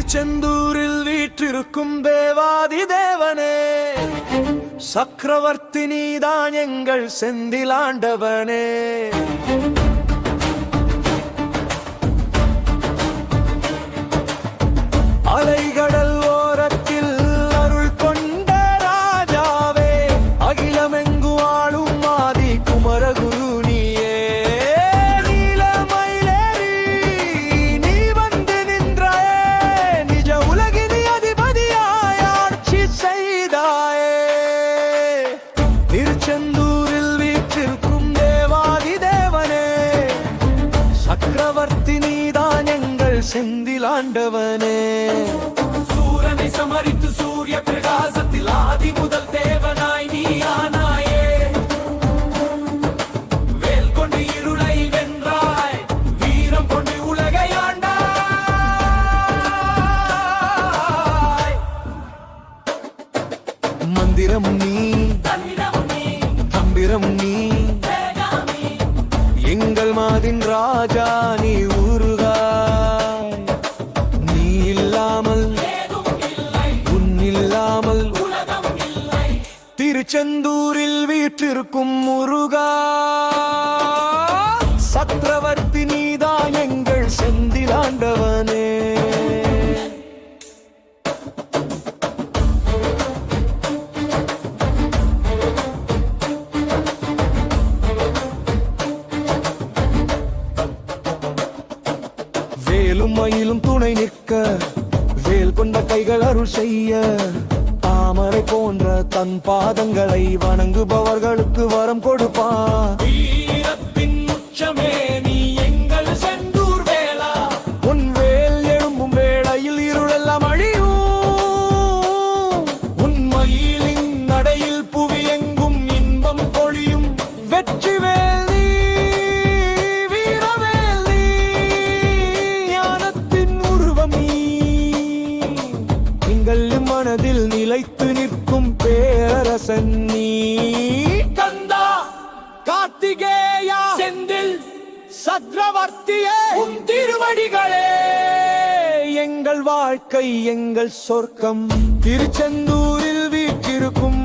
திருச்செந்தூரில் வீற்றிருக்கும் தேவாதி தேவனே, சக்கரவர்த்தி நீதான் எங்கள் செந்திலாண்டவனே. அலைகடல் ஓரத்தில் அருள் கொண்ட ராஜாவே, அகிலமெங்கு ஆளும் ஆதி குமரகுரு நீயே. நீலமயிலேறி நீ வந்து நின்றாயே, நிஜ உலகினி அதிபதியாய் ஆட்சி செய்தாயே. திருச்செந்தூரில் வீற்றிருக்கும் தேவாதி தேவனே, சக்கரவர்த்தி நீதான் எங்கள் செந்திலாண்டவனே. சூரனை சமரித்து சூரிய பிரகாசத்தில் ஆதி முதல் தேவனாய் நீ ஆனாயே. வேல் கொண்டு இருளை வென்றாய், வீரம் கொண்டு உலகை ஆண்டாய். மந்திரம் நீ, தம்பிரம் நீ, எங்கள் மாதின் ராஜா நீ ஊருகாய். நீ இல்லாமல் உன்னில்லாமல் திருச்செந்தூரில் வீற்றிருக்கும் முருகா, சக்கரவர்த்தி நீதான் எங்கள் செந்திலாண்டவனே. வேலும் மயிலும் துணை நிற்க, வேல் கொண்ட கைகள் அருள் செய்ய, தாமரை போன்ற தன் பாதங்களை வணங்குபவர்களுக்கு வரம் கொடுப்பான். வீரத்தின் உச்சமே நீ எங்கள் செந்தூர் வேலா. உன் வேல் எழும்பும் வேளையில் இருளெல்லாம் அழியும். உன் மயிலின் நடையில் புவி எங்கும் இன்பம் பொழியும். வெற்றி வேல் நீ, வீரவேல் நீ, ஞானத்தின் உருவம் நீ, எங்கள் மனதில் நிலைத்து நிற்கும் பேரரசன் நீ. கந்தா, கார்த்திகேயா, செந்தில், சக்கரவர்த்தியே, உன் திருவடிகளே எங்கள் வாழ்க்கை எங்கள் சொர்க்கம். திருச்செந்தூரில் வீற்றிருக்கும்